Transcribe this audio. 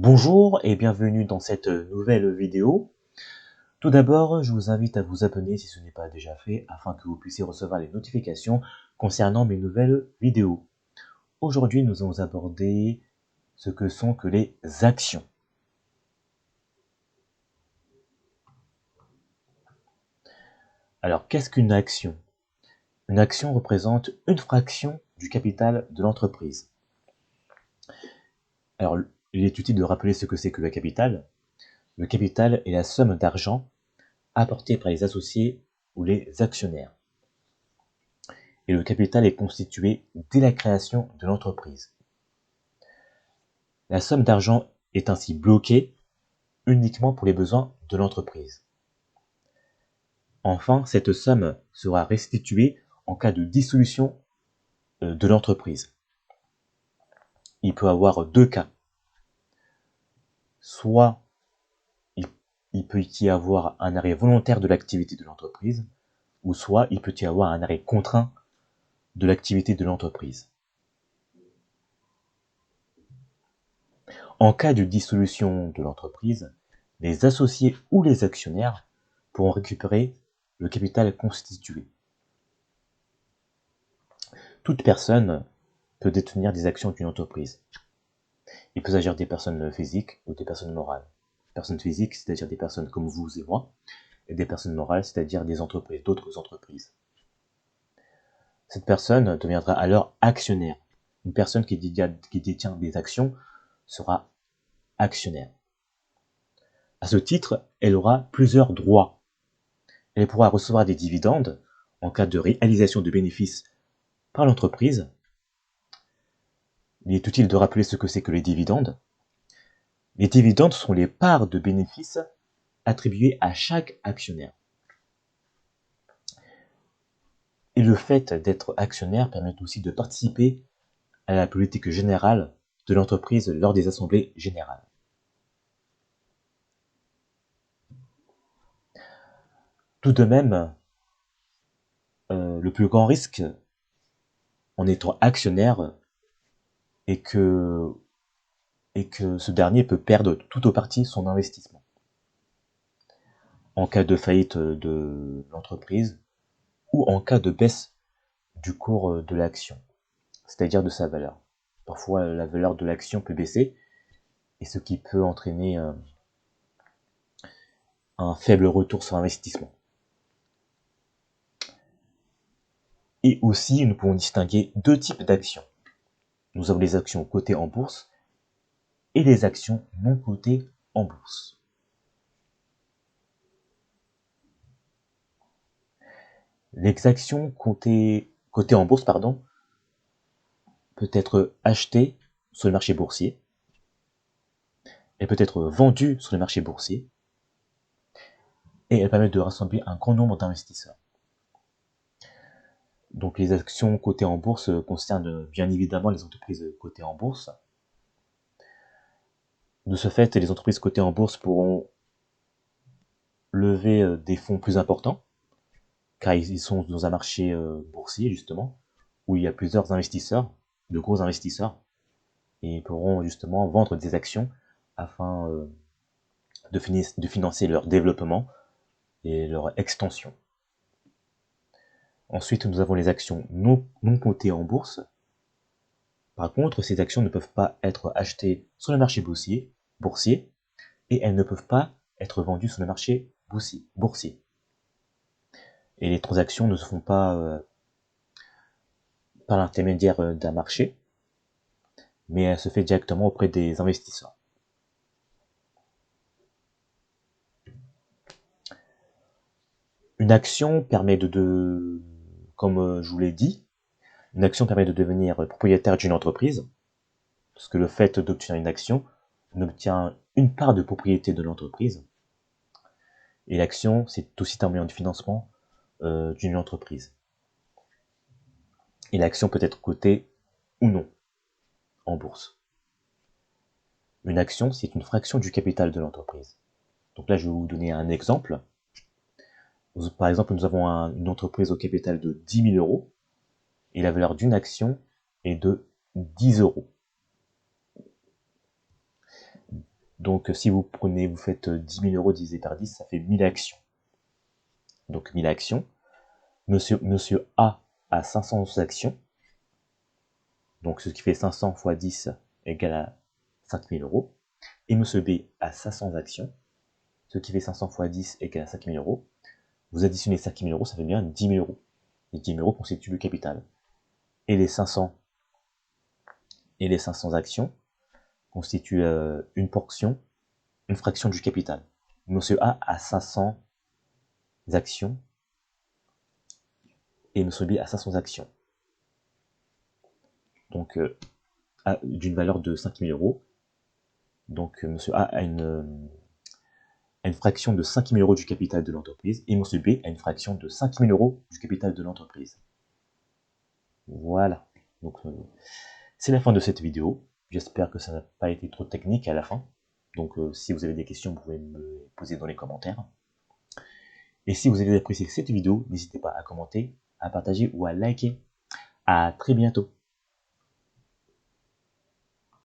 Bonjour et bienvenue dans cette nouvelle vidéo. Tout d'abord, je vous invite à vous abonner si ce n'est pas déjà fait afin que vous puissiez recevoir les notifications concernant mes nouvelles vidéos. Aujourd'hui, nous allons aborder ce que sont que les actions. Alors, qu'est-ce qu'une action? Une action représente une fraction du capital de l'entreprise. Alors, il est utile de rappeler ce que c'est que le capital. Le capital est la somme d'argent apportée par les associés ou les actionnaires. Et le capital est constitué dès la création de l'entreprise. La somme d'argent est ainsi bloquée uniquement pour les besoins de l'entreprise. Enfin, cette somme sera restituée en cas de dissolution de l'entreprise. Il peut y avoir deux cas. Soit il peut y avoir un arrêt volontaire de l'activité de l'entreprise, ou soit il peut y avoir un arrêt contraint de l'activité de l'entreprise. En cas de dissolution de l'entreprise, les associés ou les actionnaires pourront récupérer le capital constitué. Toute personne peut détenir des actions d'une entreprise. Il peut s'agir des personnes physiques ou des personnes morales. Personnes physiques, c'est-à-dire des personnes comme vous et moi, et des personnes morales, c'est-à-dire des entreprises, d'autres entreprises. Cette personne deviendra alors actionnaire. Une personne qui détient des actions sera actionnaire. À ce titre, elle aura plusieurs droits. Elle pourra recevoir des dividendes en cas de réalisation de bénéfices par l'entreprise. Il est utile de rappeler ce que c'est que les dividendes. Les dividendes sont les parts de bénéfices attribuées à chaque actionnaire. Et le fait d'être actionnaire permet aussi de participer à la politique générale de l'entreprise lors des assemblées générales. Tout de même, le plus grand risque en étant actionnaire est que ce dernier peut perdre tout ou partie son investissement. En cas de faillite de l'entreprise ou en cas de baisse du cours de l'action, c'est-à-dire de sa valeur. Parfois, la valeur de l'action peut baisser, et ce qui peut entraîner un faible retour sur investissement. Et aussi, nous pouvons distinguer deux types d'actions. Nous avons les actions cotées en bourse et les actions non cotées en bourse. Les actions cotées en bourse, peut être achetée sur le marché boursier et peut être vendue sur le marché boursier, et elles permettent de rassembler un grand nombre d'investisseurs. Donc les actions cotées en bourse concernent bien évidemment les entreprises cotées en bourse. De ce fait, les entreprises cotées en bourse pourront lever des fonds plus importants, car ils sont dans un marché boursier justement, où il y a plusieurs investisseurs, de gros investisseurs, et ils pourront justement vendre des actions afin de financer leur développement et leur extension. Ensuite, nous avons les actions non cotées en bourse. Par contre, ces actions ne peuvent pas être achetées sur le marché boursier, et elles ne peuvent pas être vendues sur le marché boursier. Et les transactions ne se font pas par l'intermédiaire d'un marché, mais elle se fait directement auprès des investisseurs. Une action permet comme je vous l'ai dit, une action permet de devenir propriétaire d'une entreprise, parce que le fait d'obtenir une action, on obtient une part de propriété de l'entreprise. Et l'action, c'est aussi un moyen de financement d'une entreprise. Et l'action peut être cotée ou non en bourse. Une action, c'est une fraction du capital de l'entreprise. Donc là, je vais vous donner un exemple. Par exemple, nous avons une entreprise au capital de 10 000 euros et la valeur d'une action est de 10 euros. Donc si vous faites 10 000 euros divisé par 10, ça fait 1000 actions. Donc 1000 actions. Monsieur A a 500 actions. Donc ce qui fait 500 fois 10 égale à 5000 euros. Et monsieur B a 500 actions. Ce qui fait 500 fois 10 égale à 5000 euros. Vous additionnez 5000 euros, ça fait bien 10 000 euros. Les 10 000 euros constituent le capital. Et les 500 actions constituent une fraction du capital. Monsieur A a 500 actions et Monsieur B a 500 actions. Donc, d'une valeur de 5000 euros. Donc, Monsieur A a une fraction de 5000 euros du capital de l'entreprise et Monsieur B a une fraction de 5000 euros du capital de l'entreprise. Voilà. Donc, c'est la fin de cette vidéo. J'espère que ça n'a pas été trop technique à la fin. Donc, si vous avez des questions, vous pouvez me les poser dans les commentaires. Et si vous avez apprécié cette vidéo, n'hésitez pas à commenter, à partager ou à liker. À très bientôt.